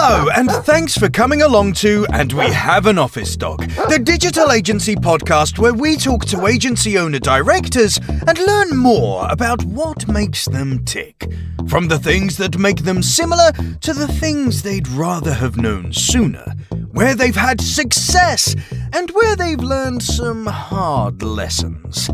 Hello, and thanks for coming along to And We Have an Office Dog, the digital agency podcast where we talk to agency owner-directors and learn more about what makes them tick. From the things that make them similar to the things they'd rather have known sooner, where they've had success and where they've learned some hard lessons.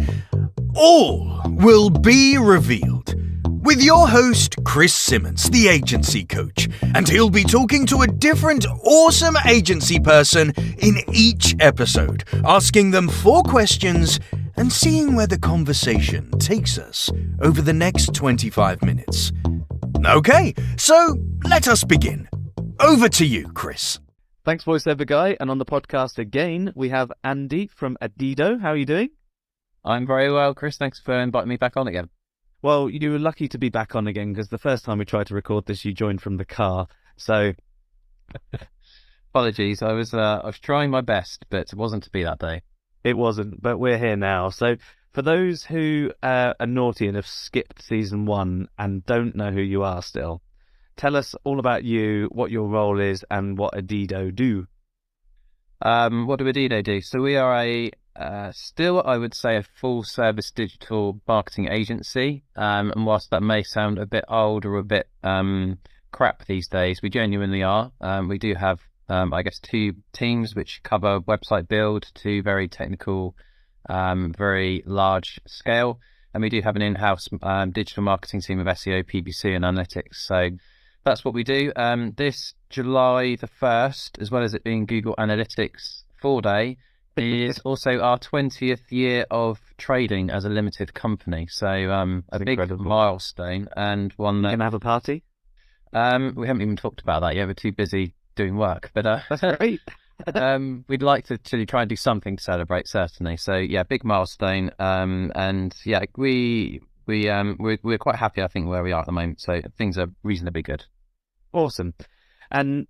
All will be revealed with your host, Chris Simmons, the agency coach, and he'll be talking to a different awesome agency person in each episode, asking them 4 questions and seeing where the conversation takes us over the next 25 minutes. Okay, so let us begin. Over to you, Chris. Thanks, voiceover guy. And on the podcast again, we have Andy from Adido. How are you doing? I'm very well, Chris. Thanks for inviting me back on again. Well, you were lucky to be back on again because the first time we tried to record this, you joined from the car. So, apologies. I was trying my best, but it wasn't to be that day. It wasn't, but we're here now. So, for those who are naughty and have skipped season 1 and don't know who you are still, tell us all about you, what your role is, and what Adido do. What do Adido do? So we are still, I would say, a full-service digital marketing agency. And whilst that may sound a bit old or a bit crap these days, we genuinely are. We do have, I guess, 2 teams which cover website build, 2 very technical, very large scale. And we do have an in-house digital marketing team of SEO, PPC, and analytics. So that's what we do. This July the 1st, as well as it being Google Analytics 4-day, is also our 20th year of trading as a limited company. So a big milestone, and one that... Can I have a party? We haven't even talked about that yet. We're too busy doing work. But that's great. We'd like to try and do something to celebrate, certainly. So yeah, big milestone. And yeah, we're quite happy, I think, where we are at the moment. So things are reasonably good. Awesome. And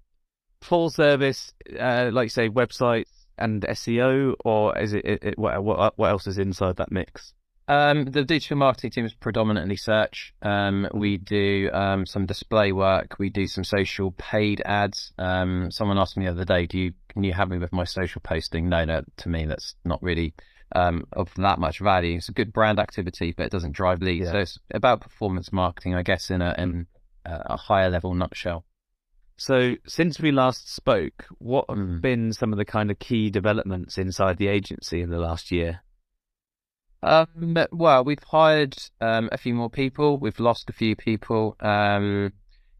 full service, like you say, websites and SEO, or is it what else is inside that mix? The digital marketing team is predominantly search. We do some display work. We do some social paid ads. Someone asked me the other day, can you help me with my social posting? No, to me that's not really of that much value. It's a good brand activity, but it doesn't drive leads. Yeah. So it's about performance marketing, I guess, in a higher level nutshell. So since we last spoke, what have been some of the kind of key developments inside the agency in the last year? Well, we've hired a few more people. We've lost a few people. In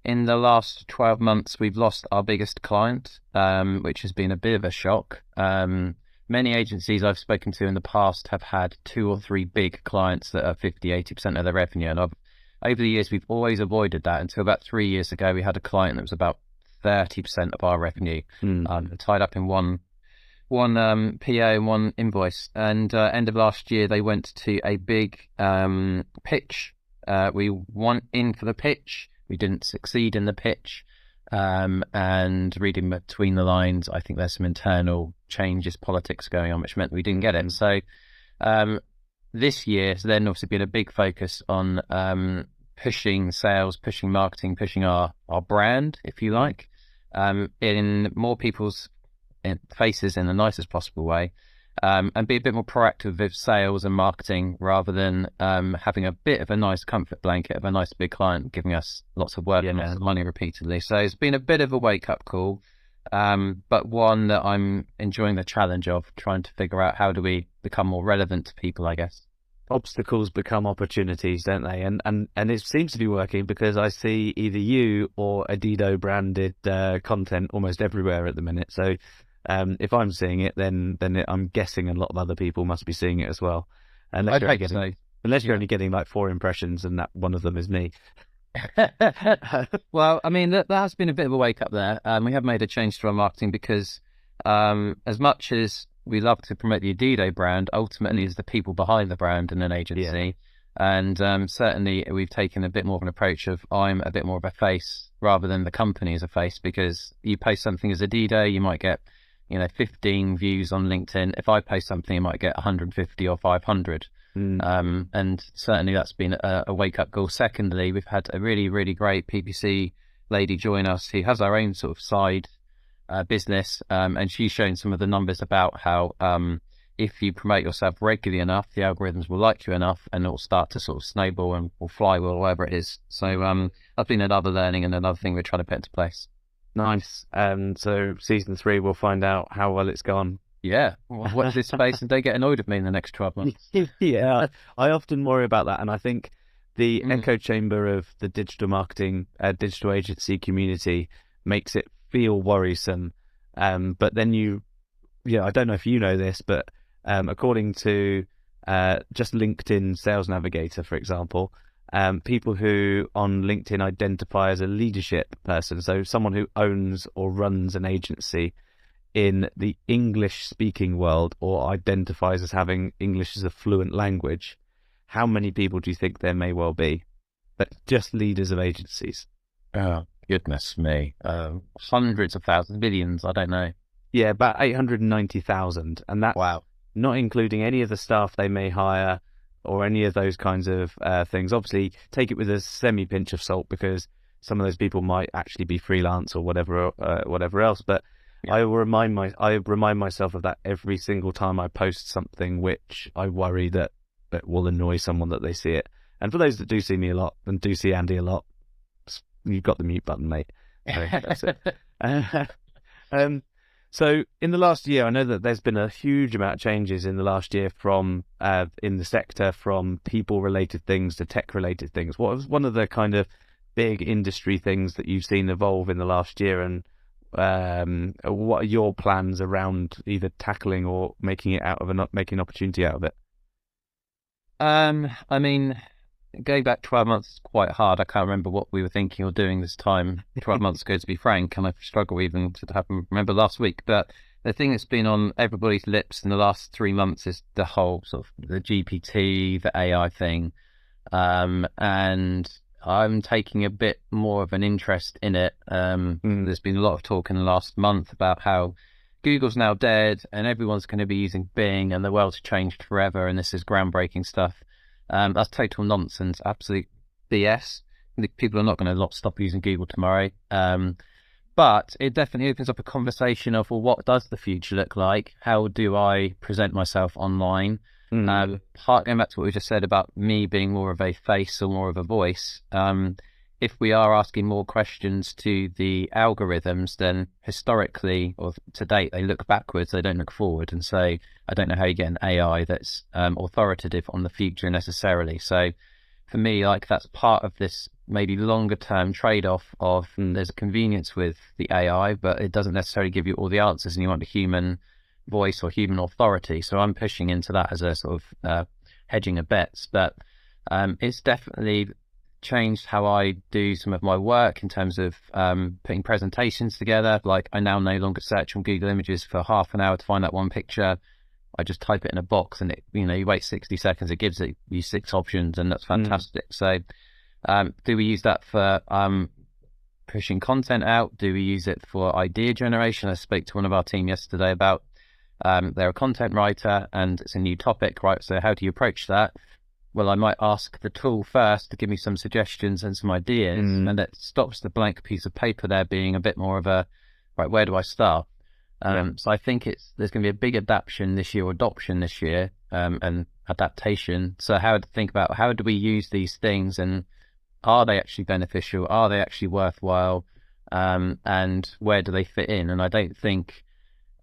the last 12 months, we've lost our biggest client, which has been a bit of a shock. Many agencies I've spoken to in the past have had 2 or 3 big clients that are 50-80% of their revenue. And over the years, we've always avoided that until about 3 years ago. We had a client that was about 30% of our revenue, tied up in one PO and one invoice. And end of last year, they went to a big pitch. We went in for the pitch. We didn't succeed in the pitch. And reading between the lines, I think there's some internal changes, politics going on, which meant we didn't get it. So this year, so then obviously been a big focus on pushing sales, pushing marketing, pushing our brand, if you like, in more people's faces in the nicest possible way, and be a bit more proactive with sales and marketing rather than having a bit of a nice comfort blanket of a nice big client giving us lots of work and lots of money repeatedly. So it's been a bit of a wake-up call, but one that I'm enjoying the challenge of trying to figure out how do we become more relevant to people, I guess. Obstacles become opportunities, don't they? And it seems to be working because I see either you or Adido branded content almost everywhere at the minute. So if I'm seeing it, then I'm guessing a lot of other people must be seeing it as well. Unless you're only getting like 4 impressions, and that one of them is me. Well, I mean, that has been a bit of a wake up there. We have made a change to our marketing because as much as we love to promote the Adido brand, ultimately it's the people behind the brand in an agency. Yeah. And certainly we've taken a bit more of an approach of I'm a bit more of a face rather than the company as a face, because you post something as Adido, you might get 15 views on LinkedIn. If I post something, I might get 150 or 500. And certainly that's been a wake-up call. Secondly, we've had a really, really great PPC lady join us who has her own sort of side business, and she's shown some of the numbers about how if you promote yourself regularly enough, the algorithms will like you enough, and it will start to sort of snowball and or flywheel or whatever it is. So that's been another learning and another thing we're trying to put into place. Nice. So season 3, we'll find out how well it's gone. Yeah, watch this space and don't get annoyed with me in the next 12 months. Yeah, I often worry about that, and I think the echo chamber of the digital marketing, digital agency community makes it feel worrisome. But then I don't know if you know this, but according to just LinkedIn Sales Navigator, for example, people who on LinkedIn identify as a leadership person, so someone who owns or runs an agency in the English-speaking world or identifies as having English as a fluent language, how many people do you think there may well be? But just leaders of agencies. Oh, goodness me. Hundreds of thousands, millions, I don't know. Yeah, about 890,000. And that's not including any of the staff they may hire or any of those kinds of things. Obviously, take it with a semi-pinch of salt, because some of those people might actually be freelance or whatever else. But yeah. I remind myself of that every single time I post something which I worry that will annoy someone that they see it. And for those that do see me a lot and do see Andy a lot, you've got the mute button, mate. So that's it. So in the last year, I know that there's been a huge amount of changes in the last year from in the sector, from people-related things to tech-related things. What was one of the kind of big industry things that you've seen evolve in the last year, and what are your plans around either tackling or making an opportunity out of it? I mean, going back 12 months is quite hard. I can't remember what we were thinking or doing this time 12 months ago, to be frank, and I struggle even to remember last week. But the thing that's been on everybody's lips in the last 3 months is the whole sort of the GPT, the AI thing. And I'm taking a bit more of an interest in it. There's been a lot of talk in the last month about how Google's now dead and everyone's going to be using Bing and the world's changed forever and this is groundbreaking stuff. That's total nonsense, absolute BS. People are not going to stop using Google tomorrow. But it definitely opens up a conversation of, well, what does the future look like? How do I present myself online? Going back to what we just said about me being more of a face or more of a voice, if we are asking more questions to the algorithms, then historically or to date, they look backwards, they don't look forward. And so I don't know how you get an AI that's authoritative on the future necessarily. So for me, like, that's part of this maybe longer term trade-off of there's a convenience with the AI, but it doesn't necessarily give you all the answers, and you want a human voice or human authority. So I'm pushing into that as a sort of hedging of bets. But it's definitely changed how I do some of my work in terms of putting presentations together. Like, I now no longer search on Google Images for half an hour to find that one picture. I just type it in a box, and it, you wait 60 seconds, it gives you 6 options, and that's fantastic. So do we use that for pushing content out? Do we use it for idea generation? I spoke to one of our team yesterday about they're a content writer and it's a new topic, right? So how do you approach that? Well, I might ask the tool first to give me some suggestions and some ideas, and it stops the blank piece of paper there being a bit more of a, right, where do I start? So I think there's going to be a big adoption this year, and adaptation. So how to think about how do we use these things, and are they actually beneficial? Are they actually worthwhile? And where do they fit in? And I don't think,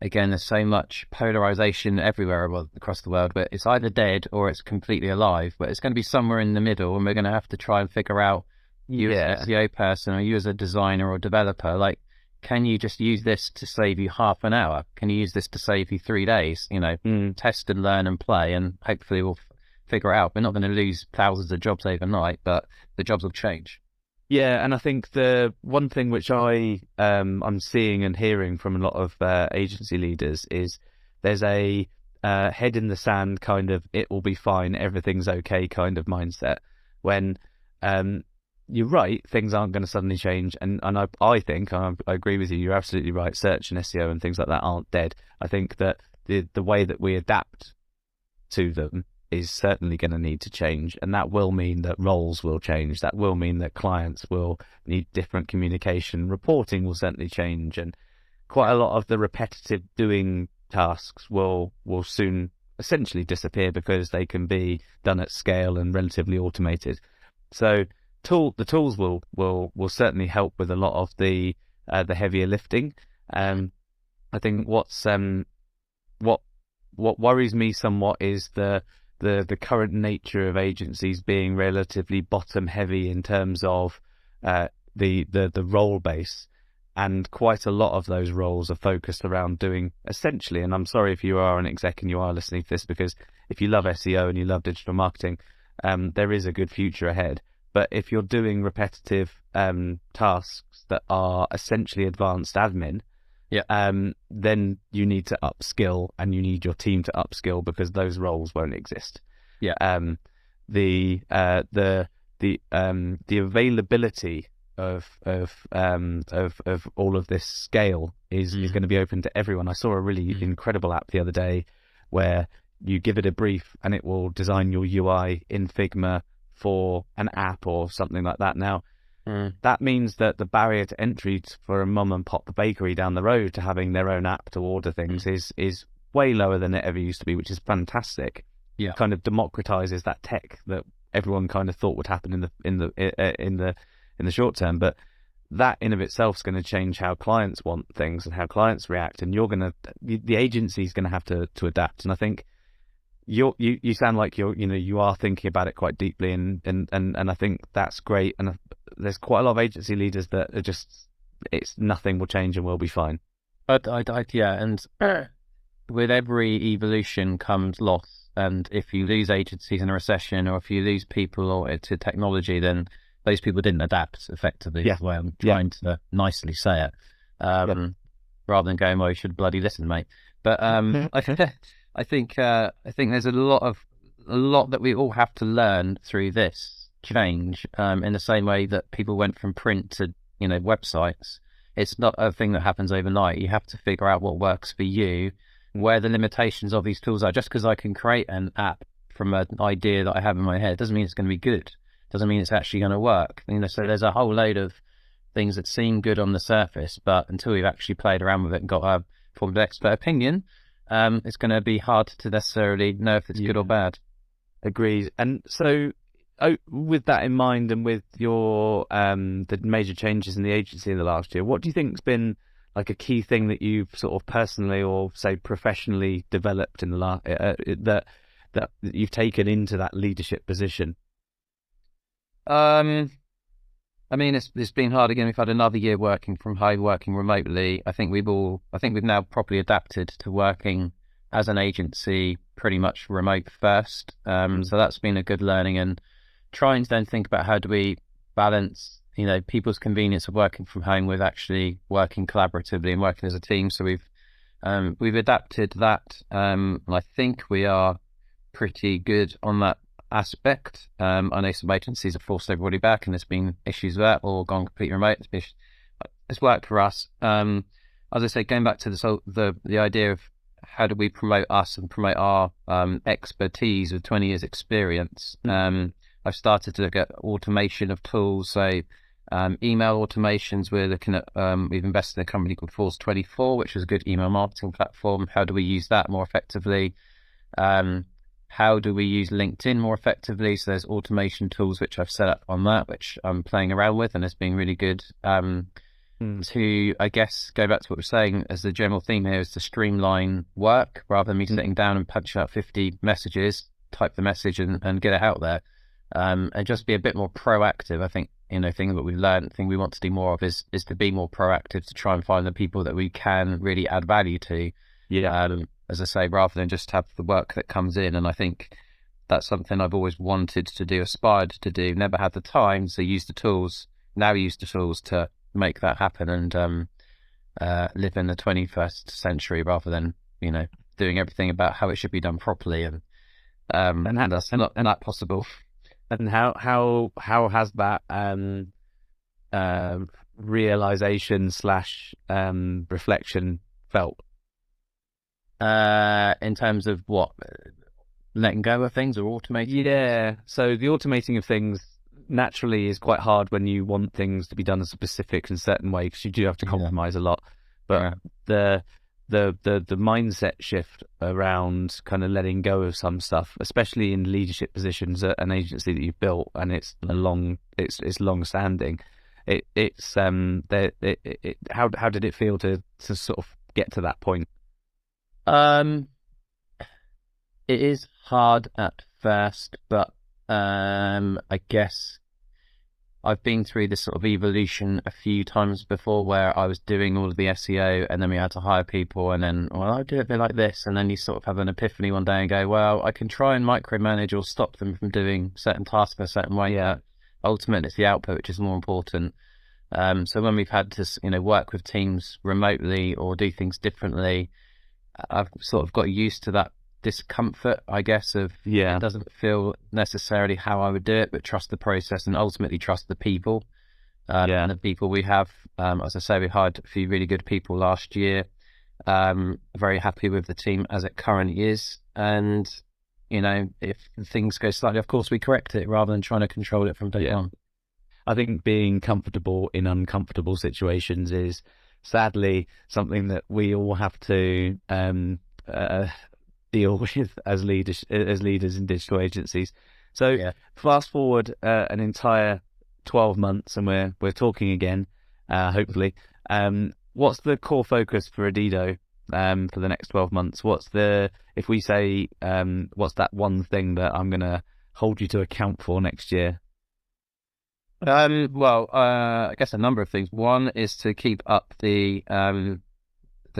again, there's so much polarization everywhere across the world, but it's either dead or it's completely alive, but it's going to be somewhere in the middle, and we're going to have to try and figure out, you as an SEO person or you as a designer or developer, like, can you just use this to save you half an hour? Can you use this to save you 3 days? Test and learn and play, and hopefully we'll figure it out. We're not going to lose thousands of jobs overnight, but the jobs will change. Yeah, and I think the one thing which I'm seeing and hearing from a lot of agency leaders is there's a head in the sand kind of, it will be fine, everything's okay kind of mindset, when you're right, things aren't going to suddenly change. And I think, I agree with you, you're absolutely right, search and SEO and things like that aren't dead. I think that the way that we adapt to them is certainly going to need to change, and that will mean that roles will change. That will mean that clients will need different communication. Reporting will certainly change, and quite a lot of the repetitive doing tasks will soon essentially disappear because they can be done at scale and relatively automated. So the tools will certainly help with a lot of the heavier lifting. I think what worries me somewhat is the current nature of agencies being relatively bottom heavy in terms of the role base, and quite a lot of those roles are focused around doing essentially, and I'm sorry if you are an exec and you are listening to this, because if you love SEO and you love digital marketing, there is a good future ahead. But if you're doing repetitive tasks that are essentially advanced admin, then you need to upskill, and you need your team to upskill, because those roles won't exist. The availability of all of this scale is going to be open to everyone. I saw a really incredible app the other day where you give it a brief and it will design your UI in Figma for an app or something like that. Now, that means that the barrier to entry for a mum and pop bakery down the road to having their own app to order things is way lower than it ever used to be, which is fantastic. Kind of democratizes that tech that everyone kind of thought would happen in the short term. But that in of itself is going to change how clients want things and how clients react, and the agency is going to have to adapt. And I think you sound like you are thinking about it quite deeply, and I think that's great. And there's quite a lot of agency leaders that are just, nothing will change and we'll be fine. And with every evolution comes loss. And if you lose agencies in a recession, or if you lose people to technology, then those people didn't adapt effectively. Is the way I'm trying to nicely say it, rather than going, "Well, you should bloody listen, mate." But I think there's a lot that we all have to learn through this change. In the same way that people went from print to websites, it's not a thing that happens overnight. You have to figure out what works for you, where the limitations of these tools are. Just because I can create an app from an idea that I have in my head doesn't mean it's going to be good. Doesn't mean it's actually going to work. So there's a whole load of things that seem good on the surface, but until we've actually played around with it and got a formed expert opinion, it's going to be hard to necessarily know if it's good or bad. Agreed. And so, with that in mind, and with your the major changes in the agency in the last year, what do you think's been like a key thing that you've sort of personally or say professionally developed in the last that you've taken into that leadership position? I mean, it's been hard. Again, we've had another year working from home, working remotely. I think we've now properly adapted to working as an agency pretty much remote first. So that's been a good learning, and trying to then think about how do we balance, people's convenience of working from home with actually working collaboratively and working as a team. So we've adapted that. I think we are pretty good on that aspect. I know some agencies have forced everybody back, and there's been issues with that, or gone completely remote. It's worked for us. As I say, going back to the idea of how do we promote us and promote our expertise with 20 years experience. I've started to look at automation of tools. So email automations, we're looking at, we've invested in a company called Force24, which is a good email marketing platform. How do we use that more effectively? How do we use LinkedIn more effectively? So there's automation tools which I've set up on that, which I'm playing around with, and it's been really good. To, I guess, go back to what we're saying, as the general theme here is to streamline work, rather than me sitting down and punching out 50 messages, type the message and get it out there, and just be a bit more proactive. I think, thing that we've learned, thing we want to do more of is to be more proactive, to try and find the people that we can really add value to. As I say, rather than just have the work that comes in. And I think that's something I've always wanted to do, aspired to do, never had the time. So use the tools to make that happen, and live in the 21st century rather than doing everything about how it should be done properly, and that's not possible. And how has that realization / reflection felt? In terms of what? letting go of things or automating? Yeah. So the automating of things naturally is quite hard when you want things to be done a specific and certain way, because you do have to compromise a lot. But the mindset shift around kind of letting go of some stuff, especially in leadership positions at an agency that you've built and it's long standing. How did it feel to sort of get to that point? It is hard at first, but I guess I've been through this sort of evolution a few times before, where I was doing all of the SEO and then we had to hire people, and then, well, I'll do it a bit like this, and then you sort of have an epiphany one day and go, well, I can try and micromanage or stop them from doing certain tasks a certain way. Yeah, ultimately it's the output which is more important. So when we've had to work with teams remotely or do things differently, I've sort of got used to that discomfort, I guess, of it doesn't feel necessarily how I would do it, but trust the process and ultimately trust the people. And the people we have, as I say, we hired a few really good people last year. Very happy with the team as it currently is, and if things go slightly, of course we correct it rather than trying to control it from day on. I think being comfortable in uncomfortable situations is sadly something that we all have to deal with as leaders in digital agencies. So fast forward an entire 12 months and we're talking again, hopefully. What's the core focus for Adido for the next 12 months? If we say, what's that one thing that I'm going to hold you to account for next year? I guess a number of things. One is to keep up the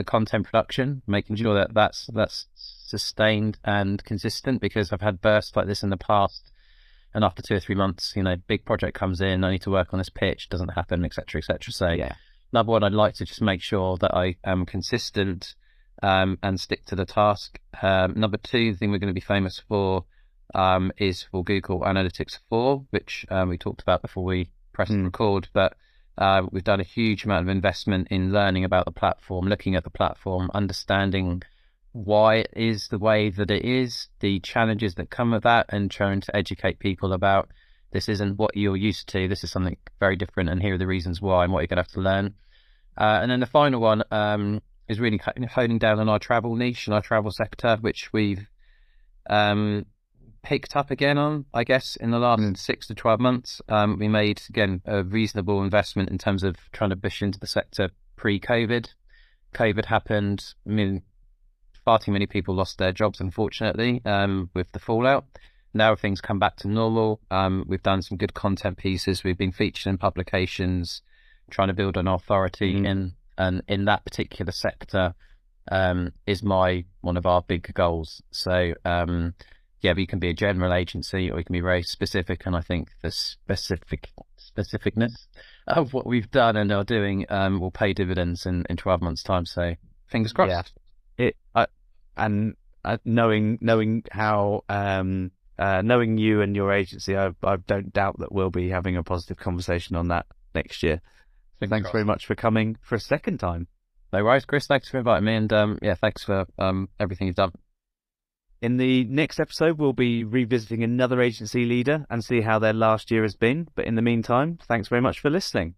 content production, making sure that that's sustained and consistent, because I've had bursts like this in the past, and after 2 or 3 months, big project comes in, I need to work on this pitch, doesn't happen, etc. So number one, I'd like to just make sure that I am consistent and stick to the task. Number two, the thing we're going to be famous for is for Google Analytics 4, which we talked about before we pressed record, but we've done a huge amount of investment in learning about the platform, looking at the platform, understanding why it is the way that it is, the challenges that come with that, and trying to educate people about this isn't what you're used to, this is something very different, and here are the reasons why and what you're going to have to learn. And then the final one is really honing down on our travel niche and our travel sector, which we've picked up again on, I guess, in the last 6 to 12 months. We made, again, a reasonable investment in terms of trying to push into the sector pre-COVID. COVID happened. I mean, far too many people lost their jobs, unfortunately, with the fallout. Now things come back to normal. We've done some good content pieces. We've been featured in publications, trying to build an authority in that particular sector is one of our big goals. So, we can be a general agency or we can be very specific, and I think the specificness of what we've done and are doing will pay dividends in 12 months' time. So fingers crossed. Knowing how knowing you and your agency, I don't doubt that we'll be having a positive conversation on that next year. So thanks very much for coming for a second time. No worries, Chris. Thanks for inviting me, and thanks for everything you've done. In the next episode, we'll be revisiting another agency leader and see how their last year has been. But in the meantime, thanks very much for listening.